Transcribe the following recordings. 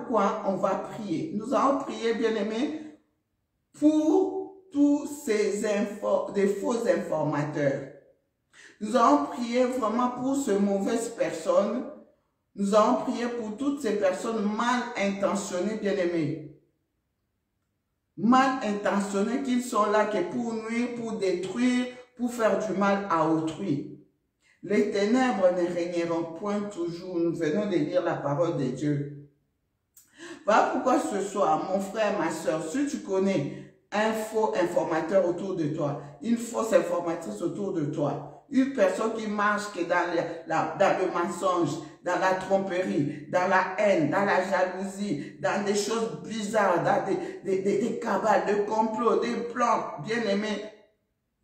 pourquoi on va prier. Nous allons prier, bien-aimés, pour tous des faux informateurs. Nous allons prier vraiment pour ces mauvaises personnes. Nous allons prier pour toutes ces personnes mal intentionnées, bien-aimés. Mal intentionnées, qu'ils sont là que pour nuire, pour détruire, pour faire du mal à autrui. Les ténèbres ne régneront point toujours. Nous venons de lire la parole de Dieu. Voilà pourquoi ce soir, mon frère, ma soeur, si tu connais un faux informateur autour de toi, une fausse informatrice autour de toi, une personne qui marche que dans le mensonge, dans la tromperie, dans la haine, dans la jalousie, dans des choses bizarres, dans des cabales, des complots, des plans, bien-aimés,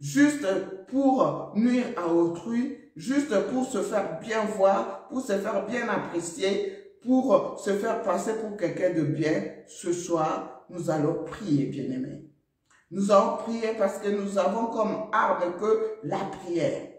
juste pour nuire à autrui, juste pour se faire bien voir, pour se faire bien apprécier, pour se faire passer pour quelqu'un de bien. Ce soir, nous allons prier, bien-aimés. Nous allons prier parce que nous avons comme arme que la prière.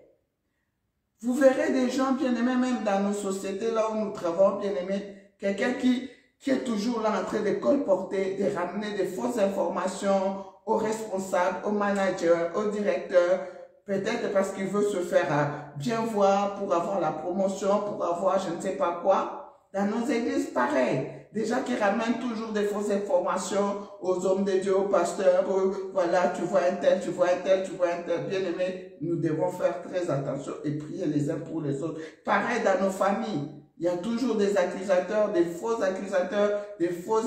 Vous verrez des gens, bien-aimés, même dans nos sociétés, là où nous travaillons, bien-aimés, quelqu'un qui est toujours là en train de colporter, de ramener des fausses informations aux responsables, aux managers, aux directeurs, peut-être parce qu'il veut se faire bien voir pour avoir la promotion, pour avoir je ne sais pas quoi. Dans nos églises, pareil. Des gens qui ramènent toujours des fausses informations aux hommes de Dieu, aux pasteurs. Voilà, tu vois un tel, tu vois un tel, tu vois un tel. Bien aimé, nous devons faire très attention et prier les uns pour les autres. Pareil dans nos familles. Il y a toujours des accusateurs, des faux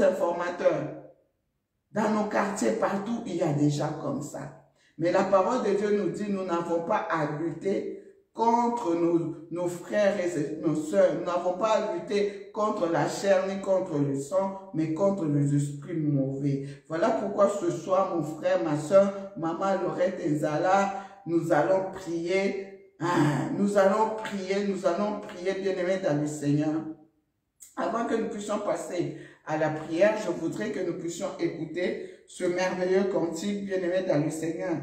informateurs. Dans nos quartiers, partout, il y a des gens comme ça. Mais la parole de Dieu nous dit, nous n'avons pas à lutter contre nos frères et nos sœurs. Nous n'avons pas à lutter contre la chair ni contre le sang, mais contre les esprits mauvais. Voilà pourquoi ce soir, mon frère, ma soeur, maman Laurette et Zala, nous allons prier. Nous allons prier, bien-aimés dans le Seigneur. Avant que nous puissions passer à la prière, je voudrais que nous puissions écouter ce merveilleux cantique, bien-aimé dans le Seigneur.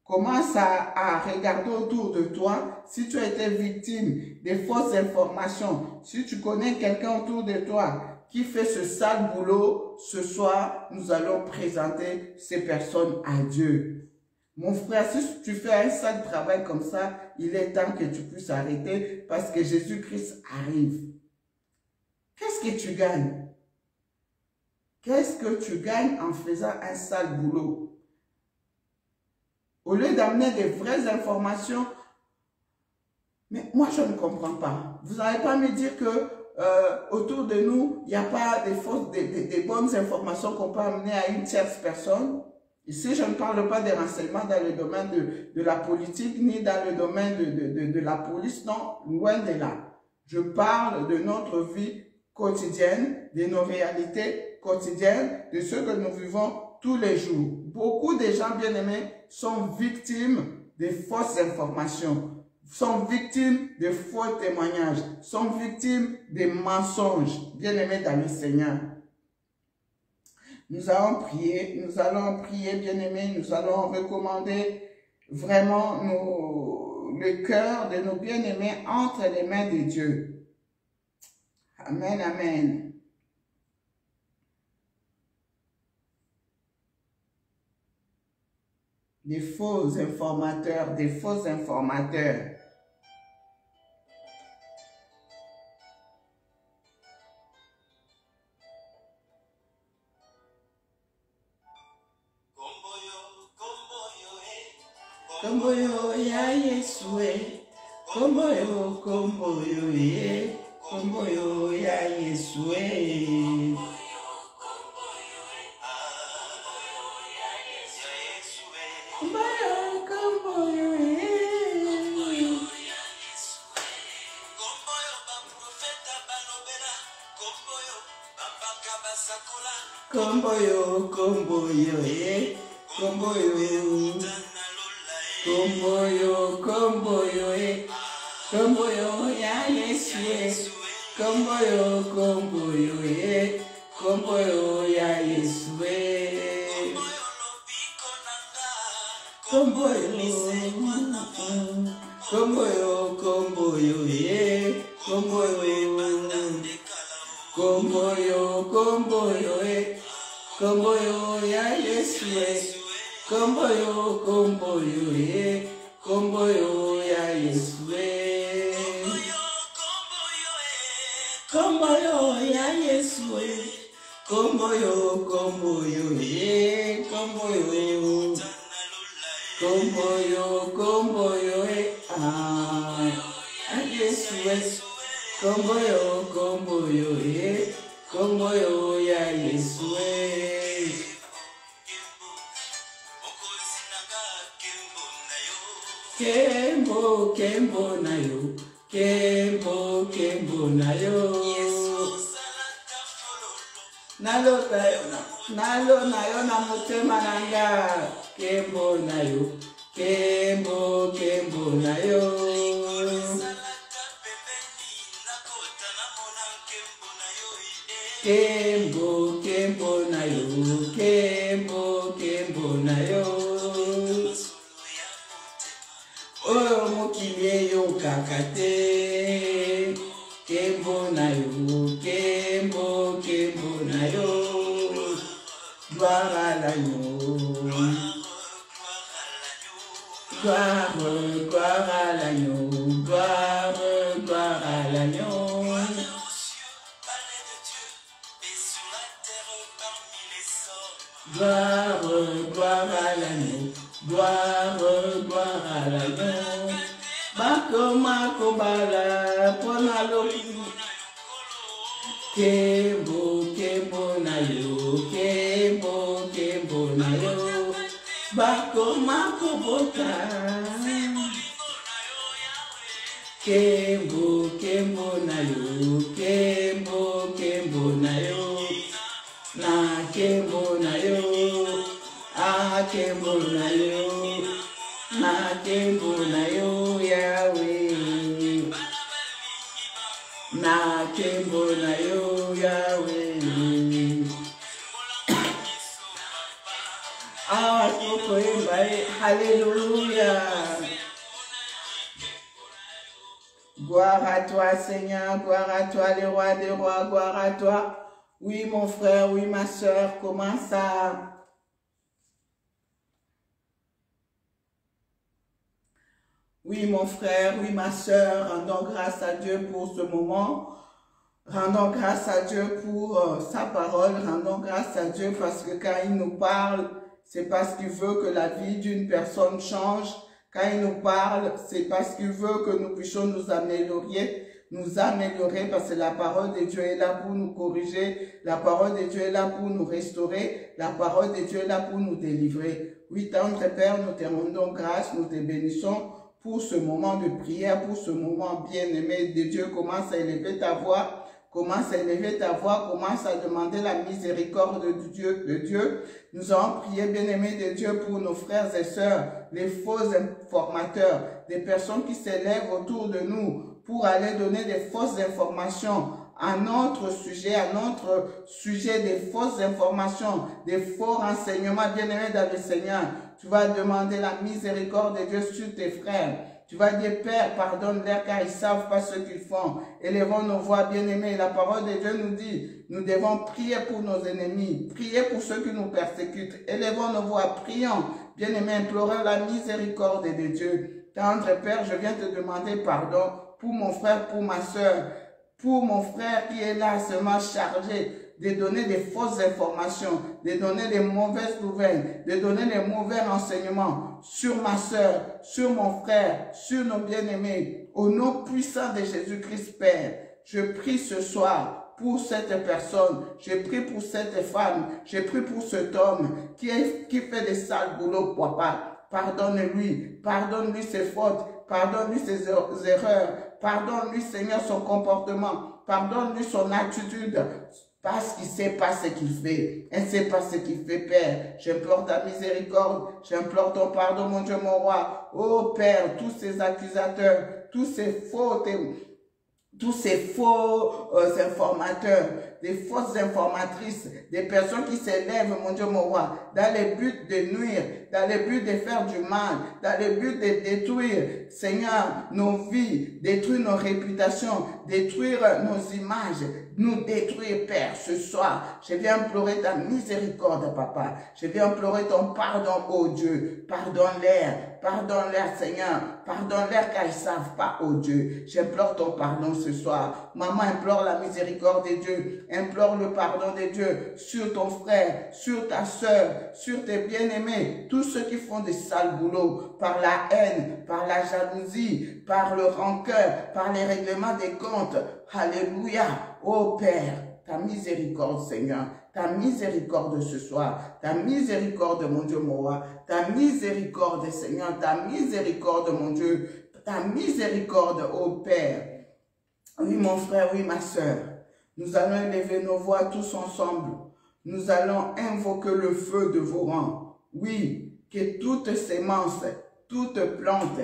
Commence à regarder autour de toi si tu as été victime de fausses informations. Si tu connais quelqu'un autour de toi qui fait ce sale boulot, ce soir, nous allons présenter ces personnes à Dieu. Mon frère, si tu fais un sale travail comme ça, il est temps que tu puisses arrêter parce que Jésus-Christ arrive. Qu'est-ce que tu gagnes? Qu'est-ce que tu gagnes en faisant un sale boulot? Au lieu d'amener des vraies informations, mais moi je ne comprends pas. Vous n'allez pas me dire que autour de nous, il n'y a pas des bonnes informations qu'on peut amener à une tierce personne. Ici, je ne parle pas des renseignements dans le domaine de la politique, ni dans le domaine de la police, non, loin de là. Je parle de notre vie quotidienne, de nos réalités quotidiennes, de ce que nous vivons tous les jours. Beaucoup de gens bien-aimés sont victimes de fausses informations, sont victimes de faux témoignages, sont victimes de mensonges, bien-aimés dans le Seigneur. Nous allons prier, bien-aimés, nous allons recommander vraiment le cœur de nos bien-aimés entre les mains de Dieu. Amen, amen. Des faux informateurs, des faux informateurs. Komboyo ya Yesue, komboyo ye, komboyo ya Yesue. Komboyo ye, komboyo ye, komboyo ya Yesue, komboyo ye, komboyo ya Yesue, komboyo ye, komboyo kombo yo, kombo yo ya Yesu, kombo yo, kombo yo ya Yesu, kombo yo ya Yesu, kombo yo, kombo yo, ah, Yesu, kombo yo, kombo yo ya Yesu, kembo, kembo na yo, kembo, kembo na yo. Nalo na yo na motema nanga, kembo na yo, kembo, kembo na yo. Kembo, kembo na yo, kembo, kembo na yo. Oh, mokili yo kakate, kembo na yo, kembo, kembo na yo. Gloire à l'agneau, gloire, gloire à l'agneau, gloire, gloire à l'agneau. Gloire, gloire à l'agneau, gloire, gloire à l'agneau. Bako mako bala pona loku. Kembo, kembo na yo, kembo, kembo na yo. Bako mako bota. Kembo, kembo na yo, kembo, kembo na yo. Na kembo na yo, ah kembo na yo, na kembo na yo Yahweh, na kembo na yo Yahweh. Ah koko embaye, Alléluia. Gloire à toi Seigneur, gloire à toi le roi des rois, gloire à toi. Oui, mon frère, oui, ma soeur, comment ça? Oui, mon frère, oui, ma soeur, rendons grâce à Dieu pour ce moment. Rendons grâce à Dieu pour sa parole. Rendons grâce à Dieu parce que quand il nous parle, c'est parce qu'il veut que la vie d'une personne change. Quand il nous parle, c'est parce qu'il veut que nous puissions nous améliorer parce que la parole de Dieu est là pour nous corriger, la parole de Dieu est là pour nous restaurer, la parole de Dieu est là pour nous délivrer. Oui, tendre Père, nous te rendons grâce, nous te bénissons pour ce moment de prière, pour ce moment bien-aimé de Dieu. Commence à élever ta voix, commence à élever ta voix, commence à demander la miséricorde de Dieu. Nous allons prier, bien-aimé de Dieu, pour nos frères et sœurs, les faux informateurs, des personnes qui s'élèvent autour de nous pour aller donner des fausses informations à notre sujet, des fausses informations, des faux renseignements, bien-aimés dans le Seigneur. Tu vas demander la miséricorde de Dieu sur tes frères. Tu vas dire, Père, pardonne-leur car ils ne savent pas ce qu'ils font. Élevons nos voix, bien-aimés. La parole de Dieu nous dit, nous devons prier pour nos ennemis, prier pour ceux qui nous persécutent. Élevons nos voix, prions, bien-aimés, implorons la miséricorde de Dieu. Tendre Père, je viens te demander pardon pour mon frère, pour ma soeur, pour mon frère qui est là seulement chargé de donner des fausses informations, de donner des mauvaises nouvelles, de donner des mauvais renseignements sur ma soeur, sur mon frère, sur nos bien-aimés. Au nom puissant de Jésus-Christ, Père, je prie ce soir pour cette personne, je prie pour cette femme, je prie pour cet homme qui fait des sales boulots, papa. Pardonne-lui, pardonne-lui ses fautes, pardonne-lui ses erreurs, pardonne-lui, Seigneur, son comportement, pardonne-lui son attitude, parce qu'il ne sait pas ce qu'il fait. Il ne sait pas ce qu'il fait, Père. J'implore ta miséricorde, j'implore ton pardon, mon Dieu, mon roi. Oh Père, tous ces accusateurs, tous ces fautes, tous ces faux informateurs, des fausses informatrices, des personnes qui s'élèvent, mon Dieu, mon roi, dans le but de nuire, dans le but de faire du mal, dans le but de détruire, Seigneur, nos vies, détruire nos réputations, détruire nos images, nous détruire, Père, ce soir. Je viens implorer ta miséricorde, Papa. Je viens implorer ton pardon, oh Dieu. Pardonne-leur, Seigneur. Pardonne-leur car ils ne savent pas, oh Dieu. J'implore ton pardon ce soir. Maman implore la miséricorde de Dieu. Implore le pardon de Dieu sur ton frère, sur ta soeur, sur tes bien-aimés, tous ceux qui font des sales boulots par la haine, par la jalousie, par le rancœur, par les règlements des comptes. Alléluia. Oh Père, ta miséricorde, Seigneur, ta miséricorde ce soir, ta miséricorde, mon Dieu, mon roi, ta miséricorde, Seigneur, ta miséricorde, mon Dieu, ta miséricorde, oh Père. Oui, mon frère, oui, ma soeur, nous allons élever nos voix tous ensemble. Nous allons invoquer le feu de vos rangs. Oui, que toute sémence, toute plante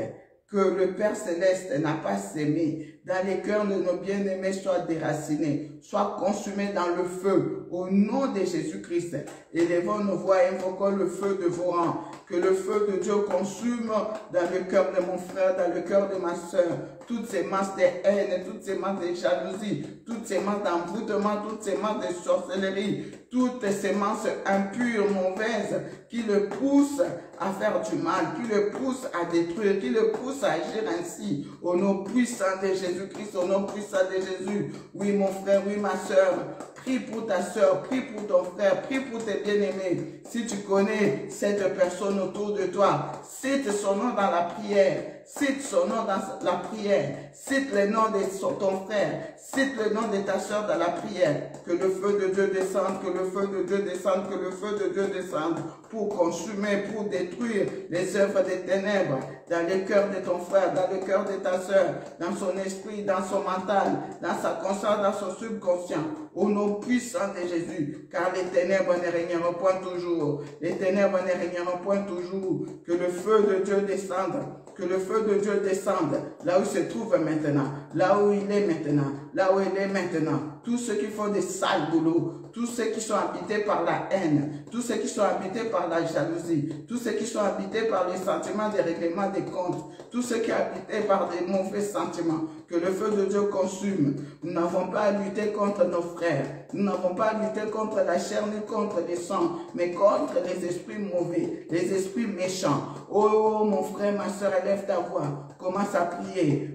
que le Père Céleste n'a pas sémée dans les cœurs de nos bien-aimés soit déracinée, soit consumée dans le feu, au nom de Jésus-Christ. Élevons nos voix et invoquons le feu de vos rangs. Que le feu de Dieu consume dans le cœur de mon frère, dans le cœur de ma soeur, toutes ces masses de haine, toutes ces masses de jalousie, toutes ces masses d'envoûtement, toutes ces masses de sorcellerie, toutes ces masses impures, mauvaises, qui le poussent à faire du mal, qui le poussent à détruire, qui le poussent à agir ainsi. Au nom puissant de Jésus-Christ, au nom puissant de Jésus. Oui, mon frère, oui, ma soeur, prie pour ta soeur, prie pour ton frère, prie pour tes bien-aimés. Si tu connais cette personne autour de toi, cite son nom dans la prière. Cite son nom dans la prière. Cite le nom de ton frère. Cite le nom de ta soeur dans la prière. Que le feu de Dieu descende, que le feu de Dieu descende, que le feu de Dieu descende pour consumer, pour détruire les œuvres des ténèbres dans le cœur de ton frère, dans le cœur de ta soeur, dans son esprit, dans son mental, dans sa conscience, dans son subconscient. Au nom puissant de Jésus, car les ténèbres ne régneront point toujours. Les ténèbres ne régneront point toujours. Que le feu de Dieu descende. Que le feu de Dieu descende là où il se trouve maintenant, là où il est maintenant, là où il est maintenant. Tous ceux qui font des sales boulots, tous ceux qui sont habités par la haine, tous ceux qui sont habités par la jalousie, tous ceux qui sont habités par les sentiments des règlements des comptes, tous ceux qui sont habités par des mauvais sentiments, que le feu de Dieu consume. Nous n'avons pas à lutter contre nos frères, nous n'avons pas à lutter contre la chair ni contre les sangs, mais contre les esprits mauvais, les esprits méchants. Oh mon frère, ma soeur, élève ta voix, commence à prier,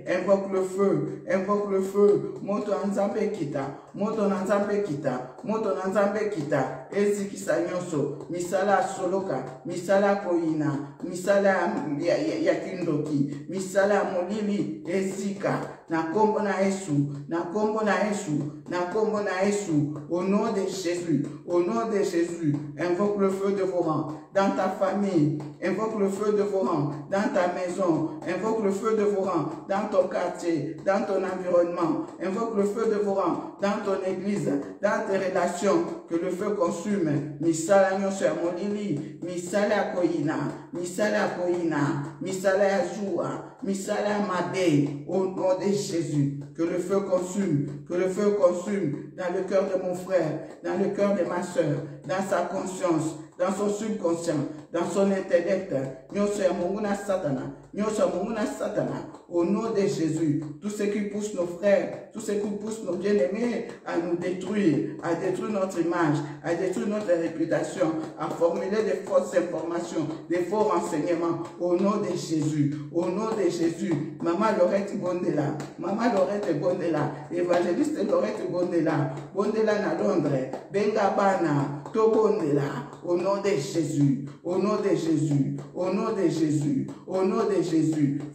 invoque le feu, moto nzambe kita, ezikisa nyonso, misala soloka, misala koina, misala ya kindoki, misala molili, ezika, na kombo na Yesu, na kombo na Yesu, na kombo na Yesu, au nom de Jésus, invoque le feu de vos rangs, dans ta famille, invoque le feu de vos rangs, dans ta maison, invoque le feu de vos rangs, dans ton quartier, dans ton environnement, invoque le feu de vos rangs, dans ton église, dans tes relations, que le feu consume. Misala nyonso ya molili, misala ya koina, misala ya joua, misala ya mabe, au nom de Jésus, que le feu consume, dans le cœur de mon frère, dans le cœur de ma soeur, dans sa conscience, dans son subconscient, dans son intellect, au nom de Jésus, tout ce qui pousse nos frères, tout ce qui pousse nos bien-aimés à nous détruire, à détruire notre image, à détruire notre réputation, à formuler des fausses informations, des faux renseignements, au nom de Jésus, Maman Lorette Bondela, évangéliste Lorette Bondela na Londres, Bengabana, Tobondela, au nom de Jésus,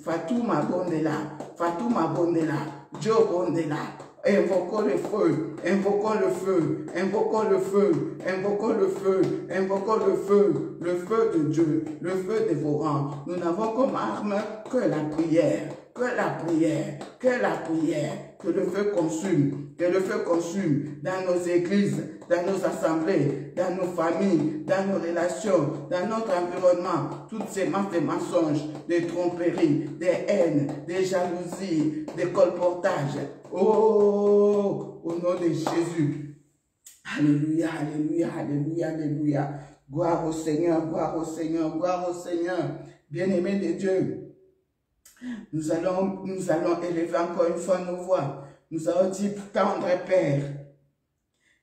Fatouma Bondela, Joe Bondela, invoquons le feu, le feu de Dieu, le feu de vos rangs. Nous n'avons comme arme que la prière. que la prière, que le feu consume dans nos églises, dans nos assemblées, dans nos familles, dans nos relations, dans notre environnement, toutes ces masses de mensonges, des tromperies, des haines, des jalousies, des colportages. Oh, au nom de Jésus. Alléluia, alléluia, alléluia, alléluia. Gloire au Seigneur, gloire au Seigneur, gloire au Seigneur. Bien-aimés de Dieu, nous allons élever encore une fois nos voix. Nous allons dire, tendre Père,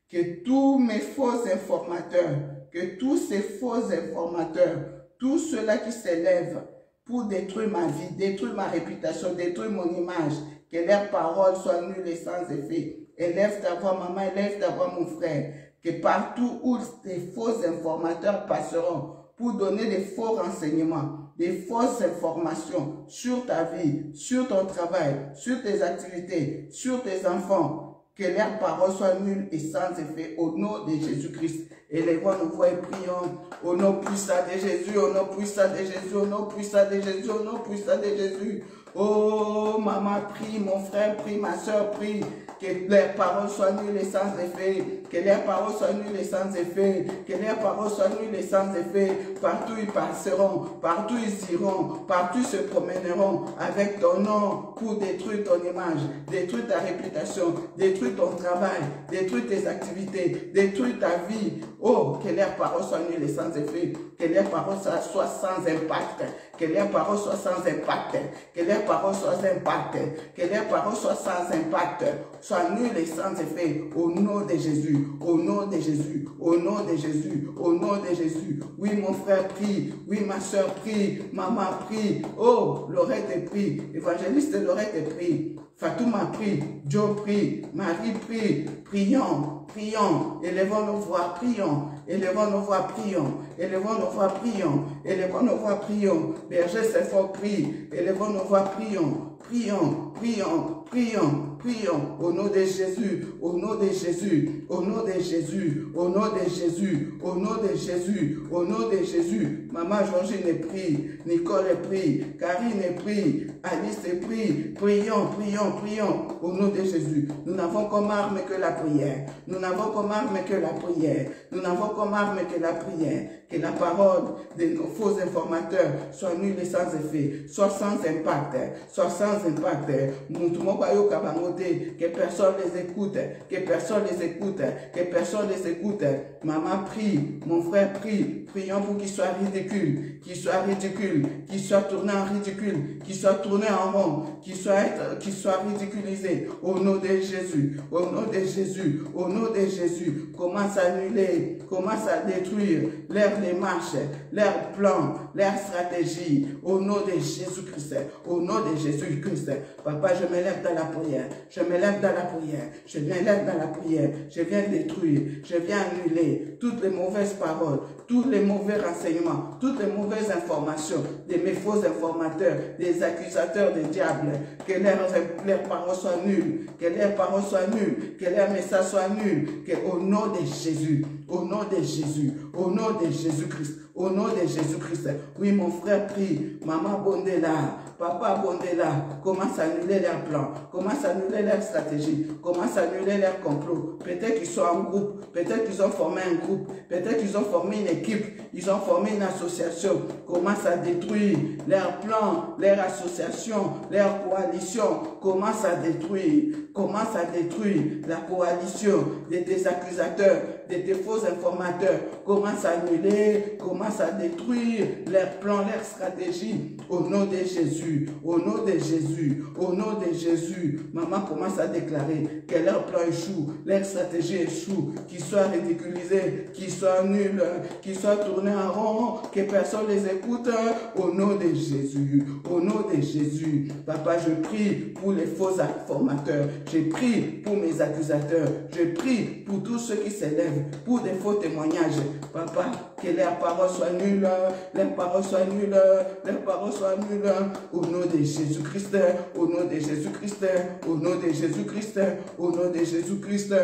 que tous mes faux informateurs, que tous ces faux informateurs, tous ceux-là qui s'élèvent pour détruire ma vie, détruire ma réputation, détruire mon image, que leurs paroles soient nulles et sans effet. Élève ta voix, maman, élève ta voix, mon frère, que partout où des faux informateurs passeront pour donner des faux renseignements, des fausses informations sur ta vie, sur ton travail, sur tes activités, sur tes enfants, que leurs paroles soient nulles et sans effet au nom de Jésus-Christ. Élevons nos voix et prions au nom puissant de Jésus, au nom puissant de Jésus, au nom puissant de Jésus, au nom puissant de Jésus. Oh, maman, prie, mon frère, prie, ma soeur, prie, que leurs paroles soient nulles et sans effet, que leurs paroles soient nulles et sans effet, que leurs paroles soient nulles et sans effet. Partout ils passeront, partout ils iront, partout ils se promèneront avec ton nom pour détruire ton image, détruire ta réputation, détruire ton travail, détruire tes activités, détruire ta vie. Oh, que leurs paroles soient nulles et sans effet, que leurs paroles soient sans impact, que leurs paroles soient sans impact, que leurs paroles soient impact, que leurs paroles soient sans impact, soient nulles et sans effet, au nom de Jésus, au nom de Jésus, au nom de Jésus, au nom de Jésus. Oui, mon frère prie, oui, ma soeur prie, maman prie, oh, Laurette prie, évangéliste Laurette prie, Fatouma prie, Joe prie, Marie prie, prions, prions, élevons nos voix, prions, élevons nos voix, prions, élevons nos voix, prions, élevons nos voix, prions, berger c'est fort, prie, élevons nos voix, prions, prions, prions, prions, prions, au nom de Jésus, au nom de Jésus, au nom de Jésus, au nom de Jésus, au nom de Jésus, au nom de Jésus. Maman Georgine prie, Nicole prie, Karine prie, Alice prie, prions, prions, prions, au nom de Jésus. Nous n'avons comme arme que la prière, nous n'avons comme arme que la prière, nous n'avons comme arme que la prière, que la parole de nos faux informateurs soit nulle et sans effet, soit sans impact, soit sans impact. Que personne les écoute, que personne les écoute, que personne les écoute. Maman prie, mon frère prie, prions pour qu'il soit ridicule, qu'il soit ridicule, qu'il soit tourné en ridicule, qu'il soit tourné en rond, qu'il soit ridiculisé. Au nom de Jésus, au nom de Jésus, au nom de Jésus, commence à annuler, commence à détruire leurs démarches, leurs plans, leurs stratégies. Au nom de Jésus-Christ, au nom de Jésus-Christ. Papa, je m'élève dans la prière, je m'élève dans la prière, je m'élève dans la prière, je viens détruire, je viens annuler toutes les mauvaises paroles, tous les mauvais renseignements, toutes les mauvaises informations de mes faux informateurs, des accusateurs des diables, que leurs paroles soient nulles, que leurs paroles soient nulles, que leurs messages soient nuls, que au nom de Jésus, au nom de Jésus, au nom de Jésus-Christ, au nom de Jésus-Christ. Oui, mon frère prie, maman Bondela, papa Bondela, commence à annuler leurs plans, commence à annuler leurs stratégies, commence à annuler leurs complots. Peut-être qu'ils sont en groupe, peut-être qu'ils ont formé un groupe, peut-être qu'ils ont formé une équipe, ils ont formé une association. Commence à détruire leurs plans, leurs associations, leurs coalitions. Commence à détruire la coalition de tes accusateurs, de tes faux informateurs. Commence à annuler, commence à détruire leurs plans, leurs stratégies. Au nom de Jésus, au nom de Jésus, au nom de Jésus. Maman commence à déclarer que leurs plans échouent, leurs stratégies échouent, qu'ils soient ridiculisés, qu'ils soient nuls, qu'ils soient tournés en rond, que personne les écoute. Au nom de Jésus, au nom de Jésus. Papa, je prie pour les faux informateurs, je prie pour mes accusateurs, je prie pour tous ceux qui s'élèvent, pour des faux témoignages. Papa, que leurs paroles soient nulles, leurs paroles soient nulles, leurs paroles soient nulles. Au nom de Jésus-Christ, au nom de Jésus-Christ, au nom de Jésus-Christ, au nom de Jésus-Christ.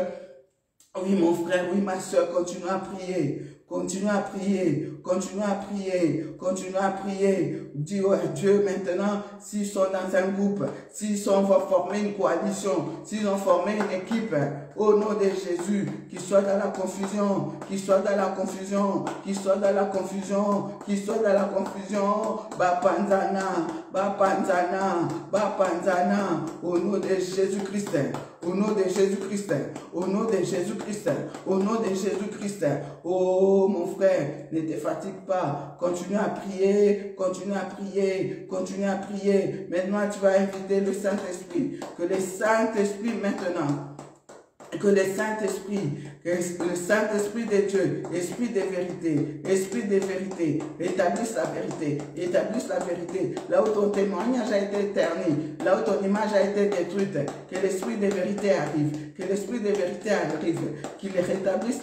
Oui, mon frère, oui, ma soeur, continue à prier. Continue à prier, continue à prier, continue à prier. Dis à Dieu maintenant, s'ils sont dans un groupe, s'ils vont former une coalition, s'ils ont formé une équipe, au nom de Jésus, qu'ils soient dans la confusion, qu'ils soient dans la confusion, qu'ils soient dans la confusion, qu'ils soient dans la confusion. Bapanzana, Bapanzana, Bapanzana, au nom de Jésus-Christ. Au nom de Jésus-Christ, au nom de Jésus-Christ, au nom de Jésus-Christ. Oh mon frère, ne te fatigue pas. Continue à prier, continue à prier, continue à prier. Maintenant, tu vas inviter le Saint-Esprit. Que le Saint-Esprit maintenant, que le Saint-Esprit de Dieu, Esprit de vérité, établisse la vérité. Là où ton témoignage a été terni, là où ton image a été détruite, que l'Esprit de vérité arrive, qu'il rétablisse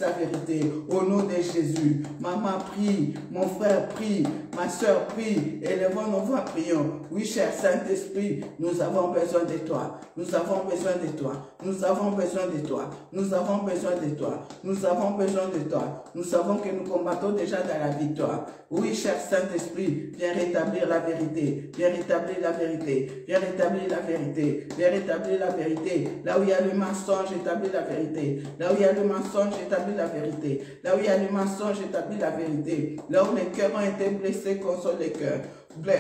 la vérité, au nom de Jésus. Maman prie, mon frère prie, ma soeur prie, élevons nos voix, prions. Oui, cher Saint-Esprit, nous avons besoin de toi, nous avons besoin de toi. Nous avons besoin de toi. Nous avons besoin de toi. Nous avons besoin de toi. Nous savons que nous combattons déjà dans la victoire. Oui, cher Saint-Esprit, viens rétablir la vérité. Viens rétablir la vérité. Viens rétablir la vérité. Viens rétablir la vérité. Là où il y a le mensonge, établis la vérité. Là où il y a le mensonge, établis la vérité. Là où il y a le mensonge, établis la vérité. Là où les cœurs ont été blessés, console les cœurs. Là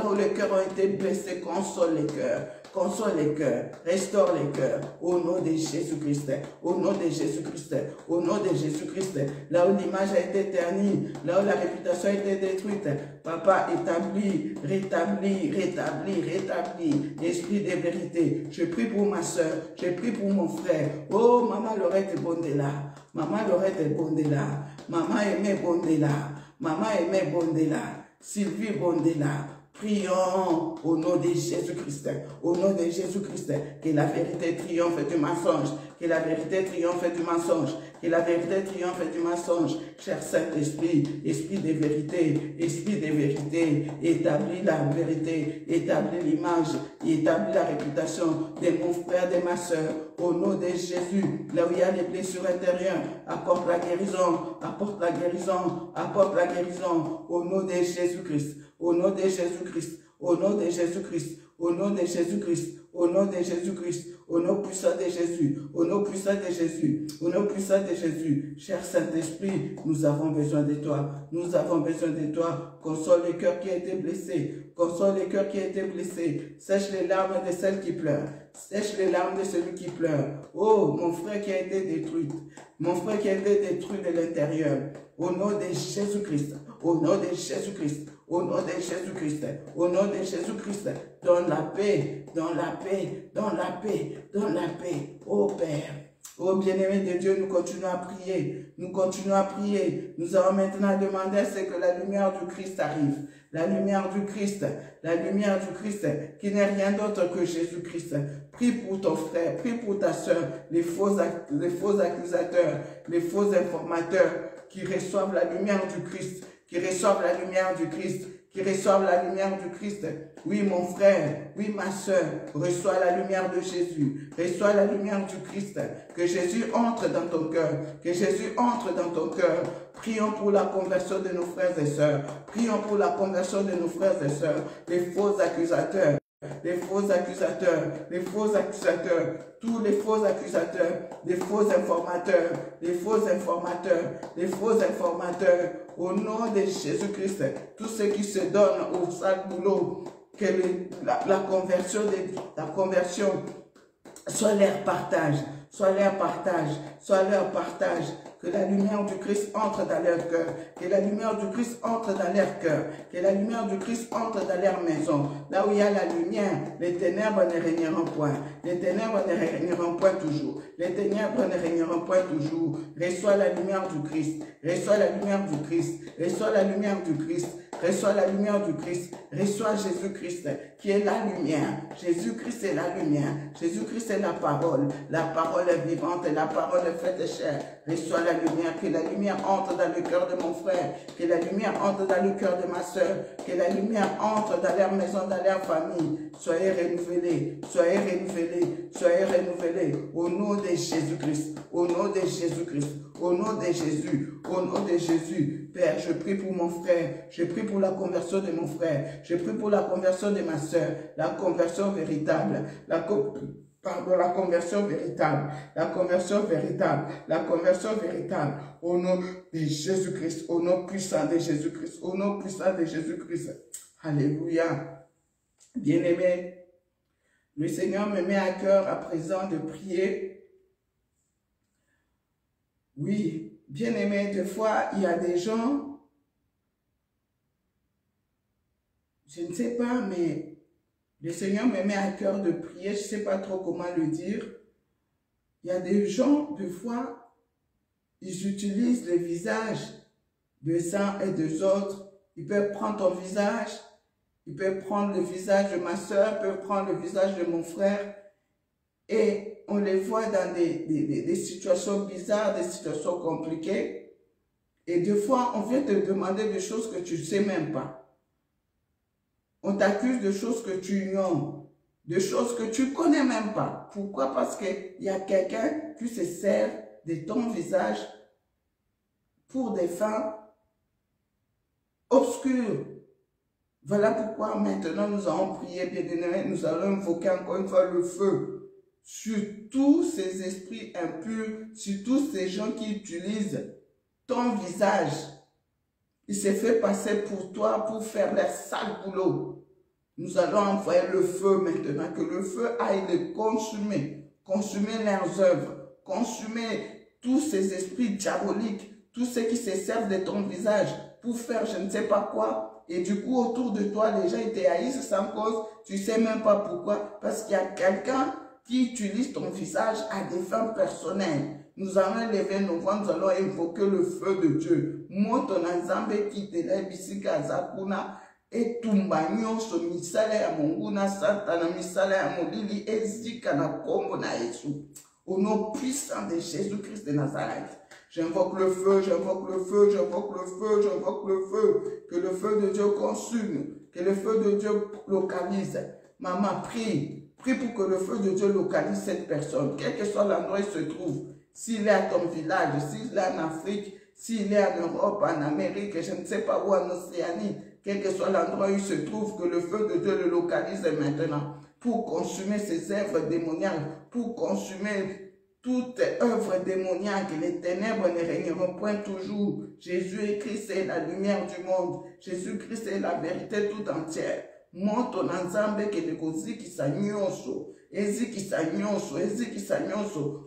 où les cœurs ont été blessés, console les cœurs. Console les cœurs, restaure les cœurs, au nom de Jésus-Christ, au nom de Jésus-Christ, au nom de Jésus-Christ. Là où l'image a été ternie, là où la réputation a été détruite, Papa, rétablis, esprit de vérité. Je prie pour ma soeur, je prie pour mon frère. Oh, maman Laurette Bondela, maman Laurette Bondela, maman Aimée Bondela, maman Aimée Bondela, Sylvie Bondela. Prions au nom de Jésus-Christ, au nom de Jésus-Christ, que la vérité triomphe du mensonge, que la vérité triomphe du mensonge, que la vérité triomphe du mensonge. Cher Saint-Esprit, Esprit de vérité, établis la vérité, établis l'image, établis la réputation de mon frère, de ma soeur, au nom de Jésus. Là où il y a les blessures intérieures, apporte la guérison, apporte la guérison, apporte la guérison, au nom de Jésus-Christ. Au nom de Jésus-Christ, au nom de Jésus-Christ, au nom de Jésus-Christ, au nom de Jésus-Christ, au nom puissant de Jésus, au nom puissant de Jésus, au nom puissant de Jésus. Cher Saint-Esprit, nous avons besoin de toi, nous avons besoin de toi. Console les cœurs qui ont été blessés, console les cœurs qui ont été blessés. Sèche les larmes de celles qui pleurent, sèche les larmes de celui qui pleure. Oh, mon frère qui a été détruit, mon frère qui a été détruit de l'intérieur. Au nom de Jésus-Christ, au nom de Jésus-Christ, au nom de Jésus-Christ, au nom de Jésus-Christ, donne la paix, donne la paix, donne la paix, donne la paix, ô Père. Ô bien-aimé de Dieu, nous continuons à prier, nous continuons à prier. Nous allons maintenant demander à ce que la lumière du Christ arrive. La lumière du Christ qui n'est rien d'autre que Jésus-Christ. Prie pour ton frère, prie pour ta soeur, les faux accusateurs, les faux informateurs qui reçoivent la lumière du Christ, qui reçoivent la lumière du Christ, qui reçoivent la lumière du Christ. Oui, mon frère, oui, ma soeur, reçois la lumière de Jésus, reçois la lumière du Christ, que Jésus entre dans ton cœur, que Jésus entre dans ton cœur. Prions pour la conversion de nos frères et sœurs, prions pour la conversion de nos frères et sœurs, les faux accusateurs. Les faux accusateurs, tous les faux accusateurs, les faux informateurs, au nom de Jésus-Christ, tous ceux qui se donnent au sale boulot, que la conversion soit leur partage, que la lumière du Christ entre dans leur cœur, que la lumière du Christ entre dans leur cœur, que la lumière du Christ entre dans leur maison. Là où il y a la lumière, les ténèbres ne régneront point. Les ténèbres ne régneront point toujours. Les ténèbres ne régneront point toujours. Reçois la lumière du Christ. Reçois la lumière du Christ. Reçois la lumière du Christ. reçois la lumière du Christ, reçois Jésus-Christ qui est la lumière. Jésus-Christ est la lumière, Jésus-Christ est la parole est vivante et la parole est faite chair. Reçois la lumière, que la lumière entre dans le cœur de mon frère, que la lumière entre dans le cœur de ma soeur, que la lumière entre dans leur maison, dans leur famille. Soyez renouvelés, soyez renouvelés, soyez renouvelés au nom de Jésus-Christ, au nom de Jésus-Christ, au nom de Jésus, au nom de Jésus. Père, je prie pour mon frère, je prie pour la conversion de mon frère, je prie pour la conversion de ma soeur, la conversion véritable, la conversion véritable, la conversion véritable, la conversion véritable, au nom de Jésus-Christ, au nom puissant de Jésus-Christ, au nom puissant de Jésus-Christ. Alléluia. Bien-aimé, le Seigneur me met à cœur à présent de prier. Oui, bien-aimé, des fois, il y a des gens, je ne sais pas, mais le Seigneur me met à cœur de prier, je ne sais pas trop comment le dire. Il y a des gens, des fois, ils utilisent le visage des uns et des autres. Ils peuvent prendre ton visage, ils peuvent prendre le visage de ma soeur, ils peuvent prendre le visage de mon frère. Et on les voit dans des situations bizarres, des situations compliquées. Et des fois, on vient te demander des choses que tu ne sais même pas. On t'accuse de choses que tu ignores, de choses que tu ne connais même pas. Pourquoi? Parce qu'il y a quelqu'un qui se sert de ton visage pour des fins obscures. Voilà pourquoi maintenant nous allons prier, bien-aimés, nous allons invoquer encore une fois le feu sur tous ces esprits impurs, sur tous ces gens qui utilisent ton visage. Il s'est fait passer pour toi pour faire leur sale boulot. Nous allons envoyer le feu maintenant, que le feu aille les consumer, consumer leurs œuvres, consumer tous ces esprits diaboliques, tous ceux qui se servent de ton visage pour faire je ne sais pas quoi. Et du coup, autour de toi, les gens ils te haïssent sans cause, tu ne sais même pas pourquoi, parce qu'il y a quelqu'un qui utilise ton visage à des fins personnelles. Nous allons lever nos voix, nous allons invoquer le feu de Dieu. Moto na nzambe kitela bisika zakuna etumba nyonso misala ya Mungu na satana misala ya molili ezika na kombo na Yesu. Au nom puissant de Jésus-Christ de Nazareth. J'invoque le feu, j'invoque le feu, j'invoque le feu, j'invoque le feu. Que le feu de Dieu consume, que le feu de Dieu localise. Maman, prie, prie pour que le feu de Dieu localise cette personne, quel que soit l'endroit où il se trouve. S'il est à ton village, s'il est en Afrique, s'il est en Europe, en Amérique, je ne sais pas où, en Océanie, quel que soit l'endroit où il se trouve, que le feu de Dieu le localise maintenant pour consumer ses œuvres démoniaques, pour consumer toute œuvre démoniaque. Les ténèbres ne régneront point toujours. Jésus-Christ est la lumière du monde. Jésus-Christ est la vérité tout entière. Moto na nzambe ke nekozikisa nyonso, ezikisa nyonso,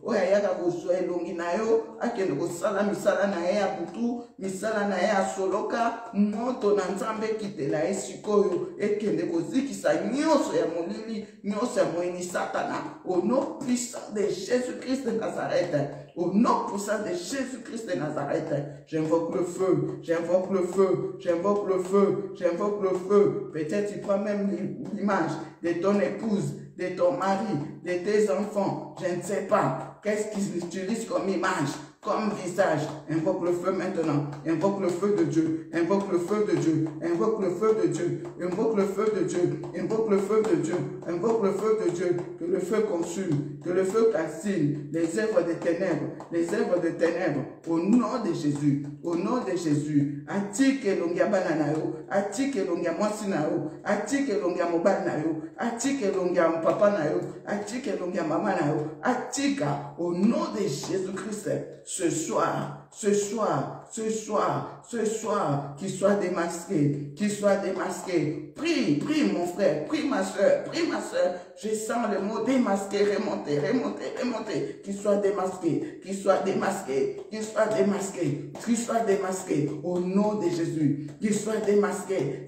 oya yaka kozwa elongi na yo, akende kosala misala na ye ya butu, misala na ye ya soloka, moto na nzambe kitela ye sikoyo, ekende kozikisa nyonso ya molili, nyonso ya moyini satana, au nom puissant de Jésus-Christ de Nazareth. Au nom puissant de Jésus-Christ de Nazareth, j'invoque le feu, j'invoque le feu, j'invoque le feu, j'invoque le feu. Peut-être tu prends même l'image de ton épouse, de ton mari, de tes enfants, je ne sais pas. Qu'est-ce qu'ils utilisent comme image, comme visage? Invoque le feu maintenant, invoque le feu de Dieu, invoque le feu de Dieu, invoque le feu de Dieu, invoque le feu de Dieu, invoque le feu de Dieu, invoque le feu de Dieu, que le feu consume, que le feu calcine les œuvres des ténèbres, au nom de Jésus, au nom de Jésus. Attique longia bananayo, attique longia mwasinayo, attique longia mobanayo, attique longia papa nayo, attique longia mama nayo, attique au nom de Jésus-Christ. Ce soir, qu'il soit démasqué, Prie mon frère, prie ma soeur, je sens le mot démasqué, remonter, qu'il soit démasqué, au nom de Jésus, qu'il soit démasqué,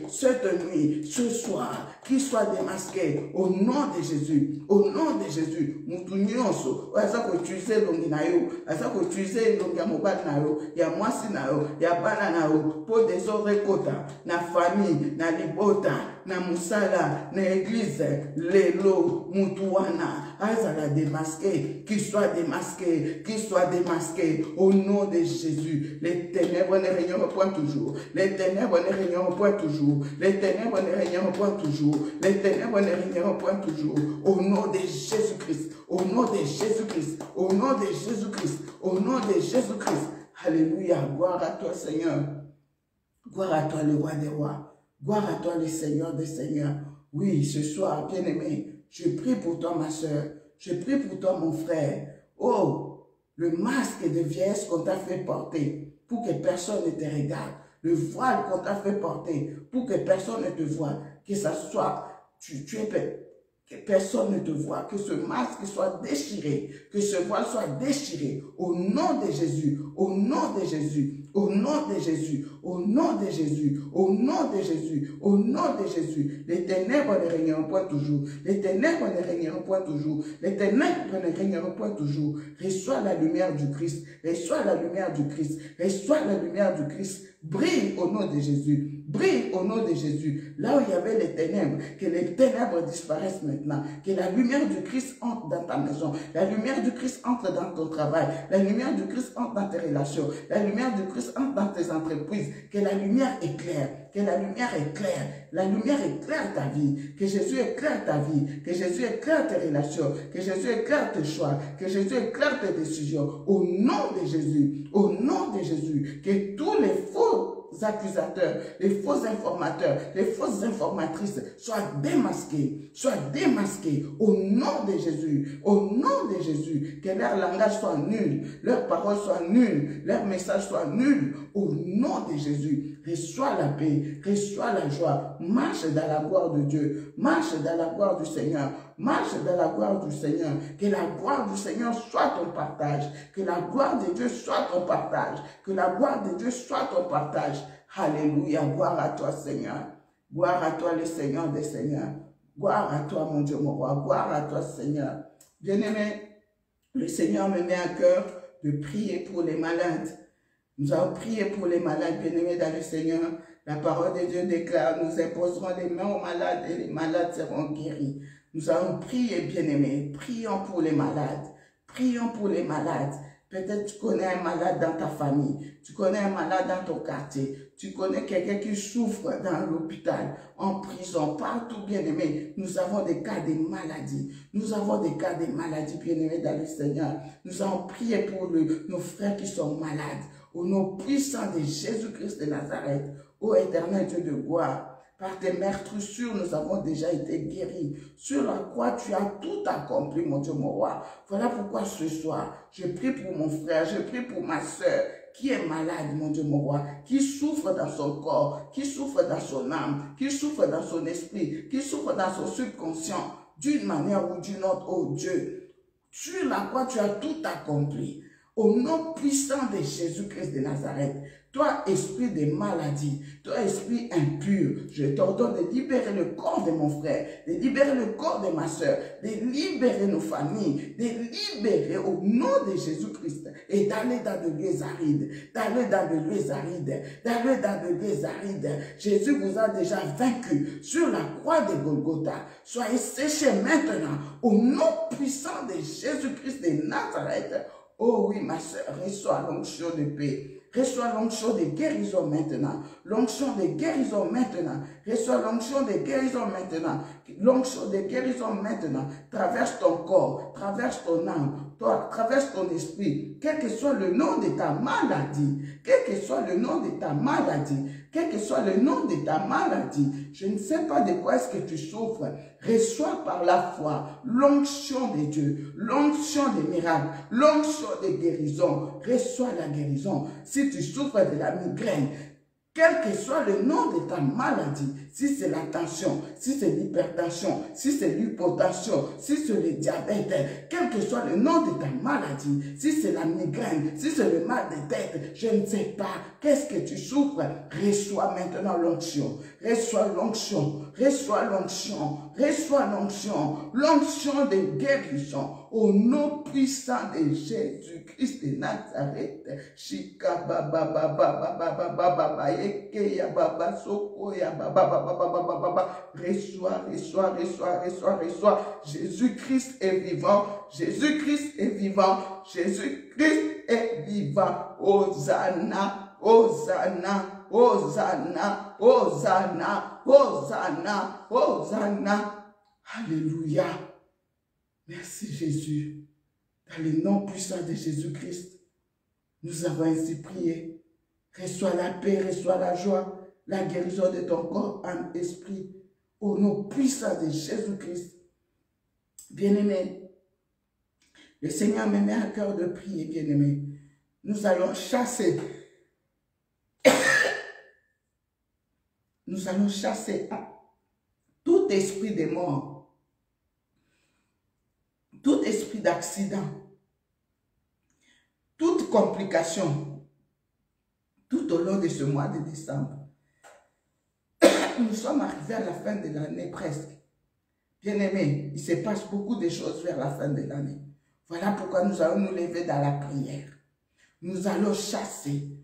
cette nuit, ce soir, qu'il soit démasqué, au nom de Jésus, mutu nyonso, aza ko utiliser longi na yo, aza ko utiliser longi ya mobali na yo, ya mwasi na yo, ya bana na yo, po désordre kota, na famille, na libota, na musala, na église, lelo, mutuana, azala démasqué, qu'il soit démasqué, qu'il soit démasqué, au nom de Jésus. Les ténèbres ne régneront point toujours, les ténèbres ne régneront point toujours, les ténèbres ne régneront point toujours, les ténèbres ne régneront point toujours, au nom de Jésus-Christ, au nom de Jésus-Christ, au nom de Jésus-Christ, au nom de Jésus-Christ. Alléluia, gloire à toi Seigneur, gloire à toi le roi des rois, gloire à toi le Seigneur des seigneurs. Oui, ce soir, bien-aimé, je prie pour toi ma soeur, je prie pour toi mon frère. Oh, le masque de vieillesse qu'on t'a fait porter pour que personne ne te regarde, le voile qu'on t'a fait porter pour que personne ne te voie, que ça soit, que personne ne te voit, que ce masque soit déchiré, que ce voile soit déchiré, au nom de Jésus, au nom de Jésus, au nom de Jésus, au nom de Jésus, au nom de Jésus, au nom de Jésus. Les ténèbres ne régneront point toujours, les ténèbres ne régneront point toujours, les ténèbres ne régneront point toujours. Reçois la lumière du Christ, reçois la lumière du Christ, reçois la lumière du Christ. Brille au nom de Jésus, brille au nom de Jésus. Là où il y avait les ténèbres, que les ténèbres disparaissent maintenant, que la lumière du Christ entre dans ta maison, la lumière du Christ entre dans ton travail, la lumière du Christ entre dans tes relations, la lumière du Christ entre dans tes entreprises, que la lumière éclaire, que la lumière éclaire, la lumière éclaire ta vie, que Jésus éclaire ta vie, que Jésus éclaire tes relations, que Jésus éclaire tes choix, que Jésus éclaire tes décisions, au nom de Jésus, au nom de Jésus, que tous les faux accusateurs, les faux informateurs, les fausses informatrices soient démasqués au nom de Jésus, au nom de Jésus, que leur langage soit nul, leurs paroles soient nulles, leurs messages soient nuls, au nom de Jésus. Reçois la paix, reçois la joie, marche dans la gloire de Dieu, marche dans la gloire du Seigneur, marche dans la gloire du Seigneur, que la gloire du Seigneur soit ton partage, que la gloire de Dieu soit ton partage, que la gloire de Dieu soit ton partage. Alléluia, gloire à toi Seigneur, gloire à toi le Seigneur des Seigneurs, gloire à toi mon Dieu mon roi, gloire à toi Seigneur. Bien-aimé, le Seigneur me met à cœur de prier pour les malades. Nous allons prier pour les malades, bien-aimés dans le Seigneur. La parole de Dieu déclare, nous imposerons les mains aux malades et les malades seront guéris. Nous allons prier, bien-aimés, prions pour les malades, prions pour les malades. Peut-être tu connais un malade dans ta famille, tu connais un malade dans ton quartier, tu connais quelqu'un qui souffre dans l'hôpital, en prison, partout, bien-aimés. Nous avons des cas de maladie. Nous avons des cas de maladie, bien-aimés dans le Seigneur. Nous allons prier pour nos frères qui sont malades. Au nom puissant de Jésus-Christ de Nazareth, ô éternel Dieu de gloire, par tes meurtrissures, nous avons déjà été guéris. Sur la croix, tu as tout accompli, mon Dieu, mon roi. Voilà pourquoi ce soir, je prie pour mon frère, je prie pour ma soeur, qui est malade, mon Dieu, mon roi, qui souffre dans son corps, qui souffre dans son âme, qui souffre dans son esprit, qui souffre dans son subconscient, d'une manière ou d'une autre, oh Dieu. Sur la croix, tu as tout accompli. Au nom puissant de Jésus-Christ de Nazareth, toi, esprit de maladie, toi, esprit impur, je t'ordonne de libérer le corps de mon frère, de libérer le corps de ma soeur, de libérer nos familles, de libérer au nom de Jésus-Christ et d'aller dans de lieux arides, d'aller dans de lieux arides, d'aller dans de lieux arides. Jésus vous a déjà vaincu sur la croix de Golgotha. Soyez séchés maintenant au nom puissant de Jésus-Christ de Nazareth. Oh oui, ma soeur, reçois l'onction de paix. Reçois l'onction de guérison maintenant. L'onction de guérison maintenant. Reçois l'onction de guérison maintenant. L'onction de guérison maintenant. Traverse ton corps, traverse ton âme, traverse ton esprit. Quel que soit le nom de ta maladie, quel que soit le nom de ta maladie, quel que soit le nom de ta maladie, je ne sais pas de quoi est-ce que tu souffres. Reçois par la foi l'onction de Dieu, l'onction des miracles, l'onction de guérison. Reçois la guérison. Si tu souffres de la migraine, quel que soit le nom de ta maladie, si c'est la tension, si c'est l'hypertension, si c'est l'hypotension, si c'est le diabète, quel que soit le nom de ta maladie, si c'est la migraine, si c'est le mal de tête, je ne sais pas, qu'est-ce que tu souffres, reçois maintenant l'onction, reçois l'onction, reçois l'onction, reçois l'onction, l'onction de guérison, au nom puissant de Jésus-Christ de Nazareth. Shika baba baba baba baba eke ya baba soko ya baba baba baba baba. Reçois, reçois, reçois, reçois, reçois. Jésus-Christ est vivant. Jésus-Christ est vivant. Jésus-Christ est vivant. Hosanna, Hosanna, Hosanna, Hosanna, Hosanna, Hosanna. Alléluia. Merci Jésus. Dans le nom puissant de Jésus-Christ, nous avons ainsi prié. Reçois la paix, reçois la joie, la guérison de ton corps, âme, esprit. Au nom puissant de Jésus-Christ. Bien-aimé, le Seigneur me met à cœur de prier, bien-aimé. Nous allons chasser. Nous allons chasser tout esprit de mort, tout esprit d'accident, toute complication, tout au long de ce mois de décembre. Nous sommes arrivés à la fin de l'année presque. Bien-aimés, il se passe beaucoup de choses vers la fin de l'année. Voilà pourquoi nous allons nous lever dans la prière. Nous allons chasser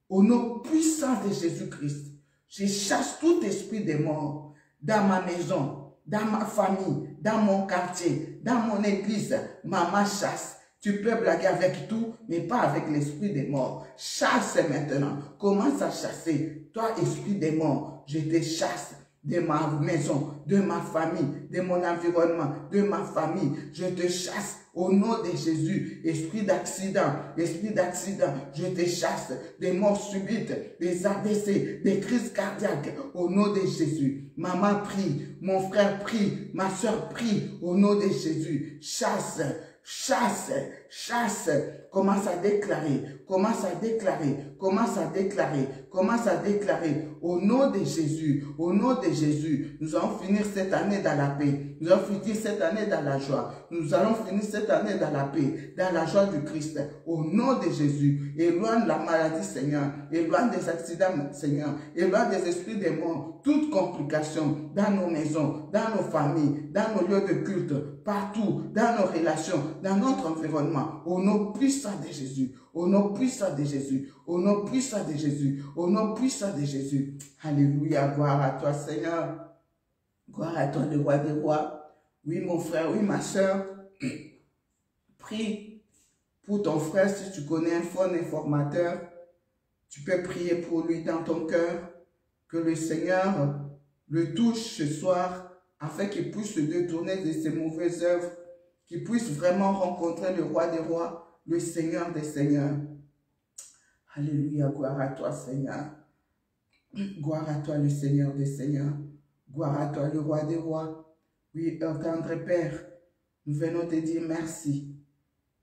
au nom puissant de Jésus-Christ. Je chasse tout esprit de mort dans ma maison, dans ma famille, dans mon quartier, dans mon église. Maman chasse. Tu peux blaguer avec tout, mais pas avec l'esprit des morts. Chasse maintenant. Commence à chasser. Toi, esprit des morts, je te chasse de ma maison, de ma famille, de mon environnement, de ma famille. Je te chasse au nom de Jésus. Esprit d'accident, je te chasse des morts subites, des AVC, des crises cardiaques au nom de Jésus. Maman prie, mon frère prie, ma soeur prie au nom de Jésus. Chasse. Chasse, chasse, commence à déclarer, commence à déclarer, commence à déclarer, commence à déclarer au nom de Jésus, au nom de Jésus. Nous allons finir cette année dans la paix, nous allons finir cette année dans la joie, nous allons finir cette année dans la paix, dans la joie du Christ, au nom de Jésus. Éloigne la maladie, Seigneur, éloigne des accidents, Seigneur, éloigne des esprits des morts, toute complication dans nos maisons, dans nos familles, dans nos lieux de culte, partout, dans nos relations, dans notre environnement, au nom puissant de Jésus, au nom puissant de Jésus, au nom puissant de Jésus, au nom puissant de Jésus. Alléluia, gloire à toi Seigneur, gloire à toi le roi des rois. Oui mon frère, oui ma soeur, prie pour ton frère si tu connais un faux informateur, tu peux prier pour lui dans ton cœur, que le Seigneur le touche ce soir, afin qu'il puisse se détourner de ses mauvaises œuvres, qu'il puisse vraiment rencontrer le roi des rois, le Seigneur des seigneurs. Alléluia, gloire à toi Seigneur. Gloire à toi le Seigneur des seigneurs. Gloire à toi le roi des rois. Oui, tendre Père, nous venons te dire merci.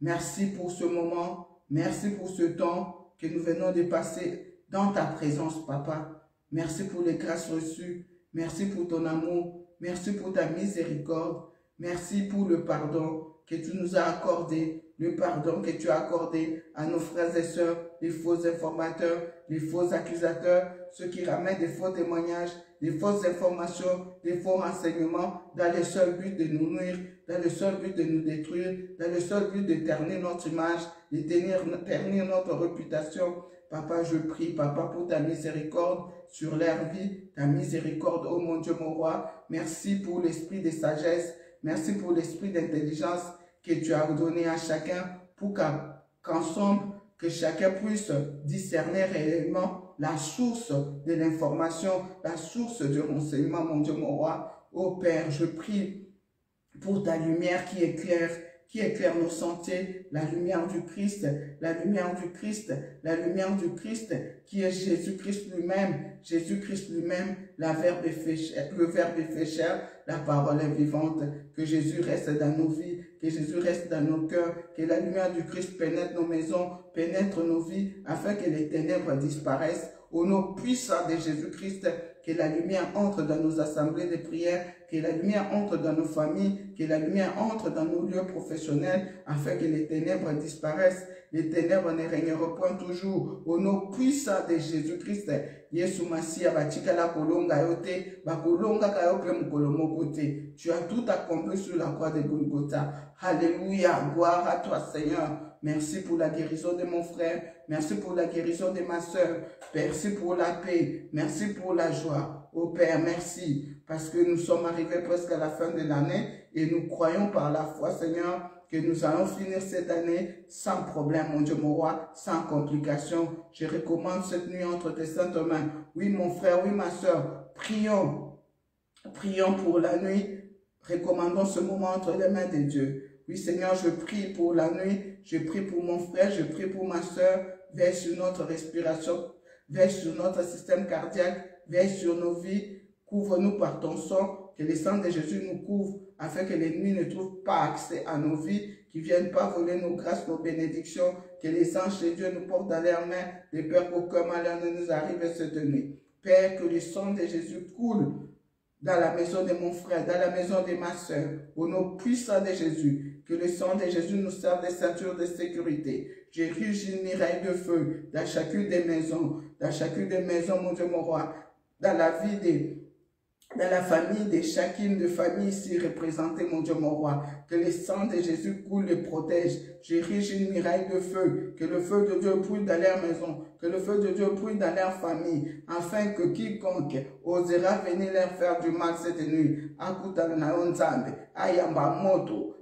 Merci pour ce moment, merci pour ce temps que nous venons de passer dans ta présence, Papa. Merci pour les grâces reçues, merci pour ton amour, merci pour ta miséricorde. Merci pour le pardon que tu nous as accordé, le pardon que tu as accordé à nos frères et sœurs, les faux informateurs, les faux accusateurs, ceux qui ramènent des faux témoignages, des fausses informations, des faux renseignements, dans le seul but de nous nuire, dans le seul but de nous détruire, dans le seul but de ternir notre image, de ternir notre réputation. Papa, je prie, Papa, pour ta miséricorde sur leur vie, ta miséricorde, oh mon Dieu, mon roi. Merci pour l'esprit de sagesse, merci pour l'esprit d'intelligence que tu as donné à chacun pour qu'ensemble, que chacun puisse discerner réellement la source de l'information, la source du renseignement, mon Dieu, mon roi. Oh Père, je prie pour ta lumière qui éclaire nos sentiers, la lumière du Christ, la lumière du Christ, la lumière du Christ, qui est Jésus-Christ lui-même, le Verbe est fait chair, la parole est vivante, que Jésus reste dans nos vies, que Jésus reste dans nos cœurs, que la lumière du Christ pénètre nos maisons, pénètre nos vies, afin que les ténèbres disparaissent. Au nom puissant de Jésus-Christ, que la lumière entre dans nos assemblées de prière, que la lumière entre dans nos familles, que la lumière entre dans nos lieux professionnels, afin que les ténèbres disparaissent. Les ténèbres ne régneront point toujours. Au nom puissant de Jésus-Christ, Yesu Masia batika la kolonga yote, ba kolonga kayope mukolomo kote. Tu as tout accompli sur la croix de Golgotha. Alléluia, gloire à toi Seigneur. Merci pour la guérison de mon frère. Merci pour la guérison de ma soeur. Merci pour la paix. Merci pour la joie. Oh Père, merci. Parce que nous sommes arrivés presque à la fin de l'année et nous croyons par la foi, Seigneur, que nous allons finir cette année sans problème, mon Dieu, mon roi, sans complications. Je recommande cette nuit entre tes saintes mains. Oui, mon frère, oui, ma soeur, prions. Prions pour la nuit. Recommandons ce moment entre les mains de Dieu. Oui, Seigneur, je prie pour la nuit. Je prie pour mon frère, je prie pour ma soeur. Veille sur notre respiration, veille sur notre système cardiaque, veille sur nos vies. Couvre-nous par ton sang, que le sang de Jésus nous couvre, afin que l'ennemi ne trouve pas accès à nos vies, qu'ils ne viennent pas voler nos grâces, nos bénédictions, que les anges de Dieu nous portent dans leurs mains, de peur qu'aucun malheur ne nous arrive cette nuit. Père, que le sang de Jésus coule dans la maison de mon frère, dans la maison de ma soeur, au nom puissant de Jésus, que le sang de Jésus nous serve de ceinture de sécurité. J'érige une muraille de feu dans chacune des maisons, mon Dieu, mon roi, dans la vie dans la famille de chacune de famille ici représentée, mon Dieu, mon roi. Que le sang de Jésus coule et protège. J'érige une muraille de feu. Que le feu de Dieu brûle dans leur maison. Que le feu de Dieu brûle dans leur famille. Afin que quiconque osera venir leur faire du mal cette nuit. Akuta na onzambe. Ayamba moto.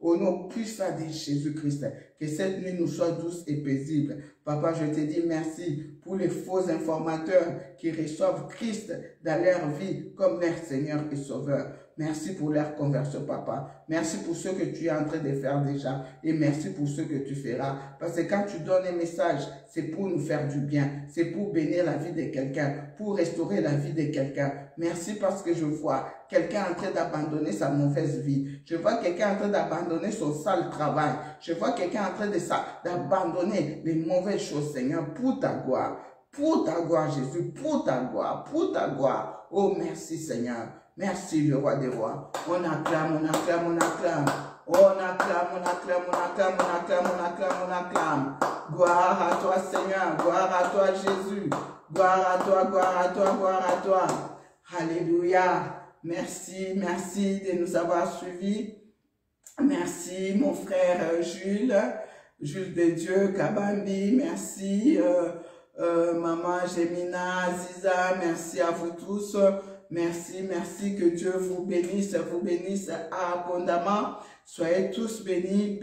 Au nom puissant de Jésus-Christ. Que cette nuit nous soit douce et paisible. Papa, je te dis merci pour les faux informateurs qui reçoivent Christ dans leur vie comme leur Seigneur et Sauveur. Merci pour leur conversion, Papa. Merci pour ce que tu es en train de faire déjà. Et merci pour ce que tu feras. Parce que quand tu donnes un message, c'est pour nous faire du bien. C'est pour bénir la vie de quelqu'un. Pour restaurer la vie de quelqu'un. Merci parce que je vois quelqu'un en train d'abandonner sa mauvaise vie. Je vois quelqu'un en train d'abandonner son sale travail. Je vois quelqu'un en train d'abandonner les mauvaises choses, Seigneur, pour ta gloire. Pour ta gloire, Jésus. Pour ta gloire. Pour ta gloire. Oh, merci, Seigneur. Merci, le roi des rois. On acclame, on acclame, on acclame. On acclame, on acclame, on acclame, on acclame, on acclame, on acclame. Gloire à toi, Seigneur. Gloire à toi, Jésus. Gloire à toi, gloire à toi, gloire à toi. Alléluia. Merci, merci de nous avoir suivis. Merci, mon frère Jules de Dieu, Kabambi. Merci, maman Gemina, Aziza. Merci à vous tous. Merci, que Dieu vous bénisse abondamment. Soyez tous bénis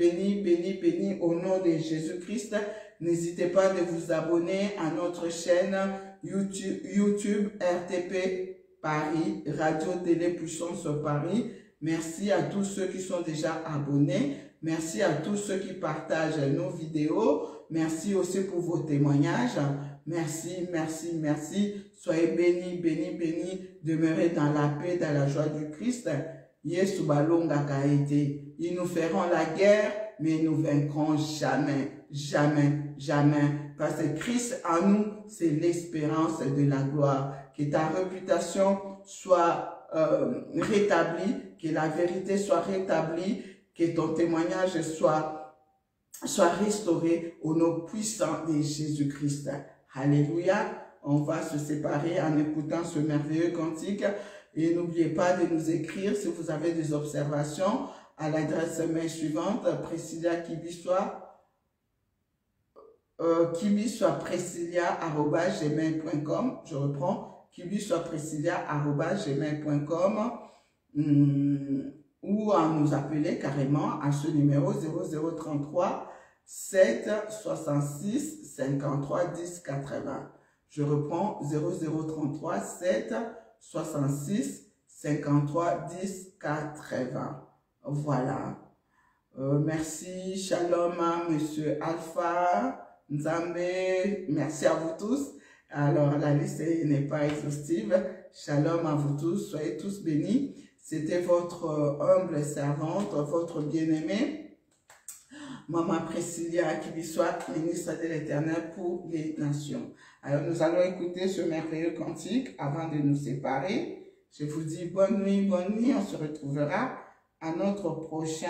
au nom de Jésus-Christ. N'hésitez pas de vous abonner à notre chaîne YouTube RTP Paris, Radio Télé Puissance Paris. Merci à tous ceux qui sont déjà abonnés. Merci à tous ceux qui partagent nos vidéos. Merci aussi pour vos témoignages. Merci. Soyez bénis. Demeurez dans la paix, dans la joie du Christ. Yesu balonga kaete. Ils nous feront la guerre, mais ils nous vaincront jamais. Parce que Christ en nous, c'est l'espérance de la gloire. Que ta réputation soit rétablie, que la vérité soit rétablie, que ton témoignage soit restauré au nom puissant de Jésus-Christ. Alléluia. On va se séparer en écoutant ce merveilleux cantique. Et n'oubliez pas de nous écrire si vous avez des observations à l'adresse mail suivante, kibisoitpriscilla@gmail.com. Je reprends, kibisoitpriscilla@gmail.com. Ou à nous appeler carrément à ce numéro 0033 7 66 53 10 80. Je reprends 0033 7 66 53 10 80. Voilà. Merci. Shalom à Monsieur Alpha, Nzambe. Merci à vous tous. Alors, la liste n'est pas exhaustive. Shalom à vous tous. Soyez tous bénis. C'était votre humble servante, votre bien-aimée, Maman Priscilla, qui lui soit ministre de l'Éternel pour les nations. Alors, nous allons écouter ce merveilleux cantique avant de nous séparer. Je vous dis bonne nuit. On se retrouvera à notre prochain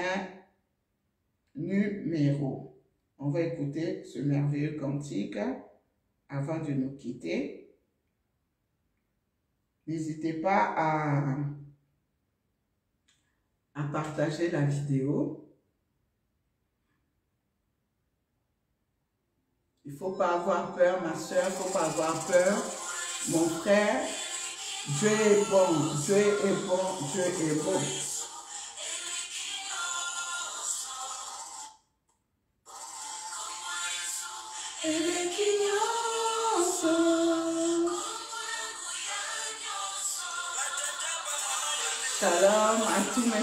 numéro. On va écouter ce merveilleux cantique avant de nous quitter. N'hésitez pas à partager la vidéo. Il ne faut pas avoir peur, ma soeur, il ne faut pas avoir peur. Mon frère, Dieu est bon, Dieu est bon, Dieu est bon. Shalom à tous mes